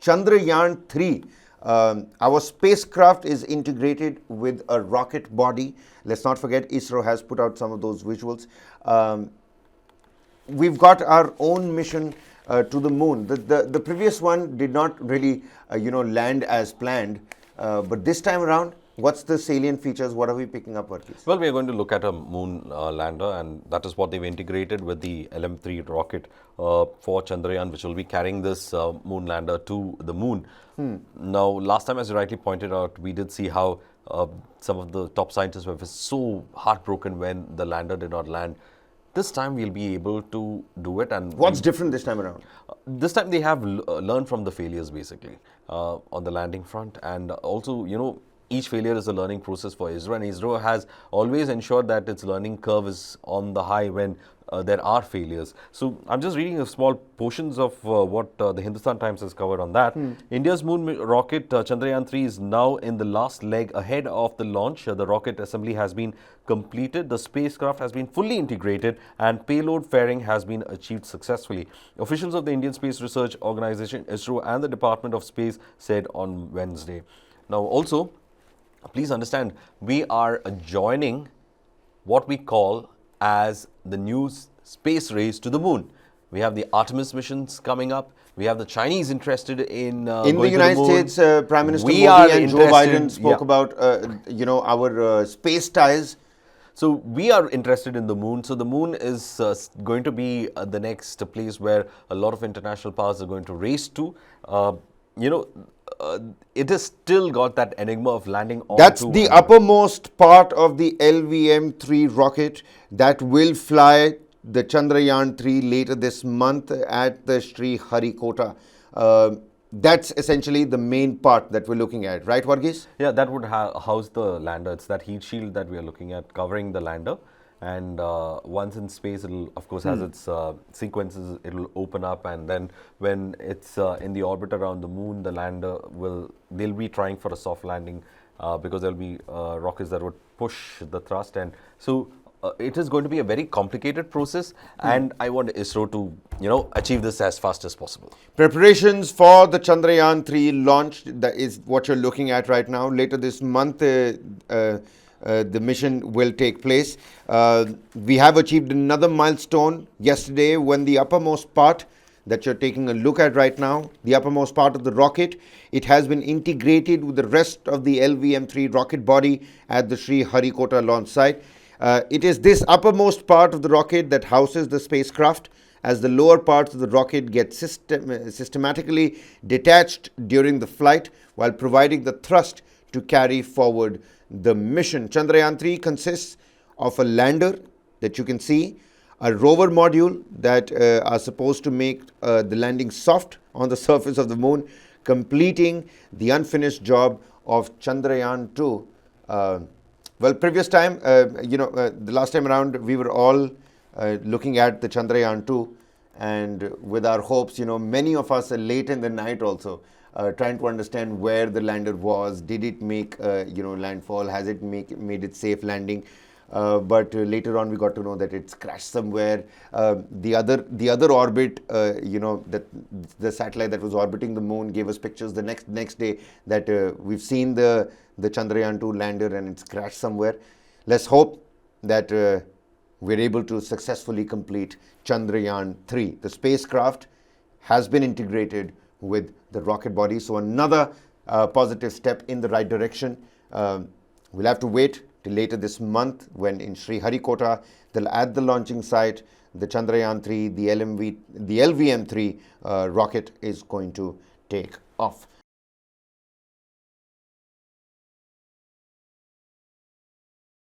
Chandrayaan-3. Our spacecraft is integrated with a rocket body. Let's not forget ISRO has put out some of those visuals. We've got our own mission to the moon. The previous one did not really land as planned, but this time around, what's the salient features? What are we picking up, Varghese? Well, we are going to look at a moon lander, and that is what they've integrated with the LM3 rocket for Chandrayaan, which will be carrying this moon lander to the moon. Now, last time, as you rightly pointed out, we did see how some of the top scientists were so heartbroken when the lander did not land. This time we'll be able to do it. And what's different this time around? This time they have learned from the failures, basically, on the landing front. And also, each failure is a learning process for ISRO, and ISRO has always ensured that its learning curve is on the high when there are failures. So I'm just reading a small portions of what the Hindustan Times has covered on that. India's moon rocket Chandrayaan-3 is now in the last leg ahead of the launch. The rocket assembly has been completed, the spacecraft has been fully integrated, and payload fairing has been achieved successfully. Officials of the Indian Space Research Organization, ISRO, and the Department of Space said on Wednesday. Now also, please understand, we are joining what we call as the new space race to the moon. We have the Artemis missions coming up. We have the Chinese interested in going the United to the moon. States. Prime Minister Modi and Joe Biden spoke about our space ties. So we are interested in the moon. So the moon is going to be the next place where a lot of international powers are going to race to. It has still got that enigma of landing on. That's the uppermost part of the LVM3 rocket that will fly the Chandrayaan-3 later this month at the Sri Harikota. That's essentially the main part that we're looking at, right, Varghese? Yeah, that would house the lander. It's that heat shield that we are looking at covering the lander. And once in space, it'll of course has its sequences. It'll open up, and then when it's in the orbit around the moon, the lander they'll be trying for a soft landing because there'll be rockets that would push the thrust, and so it is going to be a very complicated process. And I want ISRO to achieve this as fast as possible. Preparations for the Chandrayaan-3 launch, that is what you're looking at right now. Later this month, the mission will take place. We have achieved another milestone yesterday when the uppermost part that you're taking a look at right now, the uppermost part of the rocket, it has been integrated with the rest of the LVM3 rocket body at the Sri Harikota launch site. It is this uppermost part of the rocket that houses the spacecraft, as the lower parts of the rocket get systematically detached during the flight while providing the thrust to carry forward the mission. Chandrayaan-3 consists of a lander that you can see, a rover module that are supposed to make the landing soft on the surface of the moon, completing the unfinished job of Chandrayaan-2. Well, previous time, the last time around, we were all looking at the Chandrayaan-2, and with our hopes, many of us are late in the night also, trying to understand where the lander was. Did it make landfall? Has it made it safe landing? But later on we got to know that it's crashed somewhere. The other orbit, that the satellite that was orbiting the moon gave us pictures the next day that we've seen the Chandrayaan-2 lander and it's crashed somewhere. Let's hope that we're able to successfully complete Chandrayaan-3. The spacecraft has been integrated with the rocket body, so another positive step in the right direction. We'll have to wait till later this month when in Sri Harikota, at the launching site, the Chandrayaan-3, the LVM3 rocket is going to take off.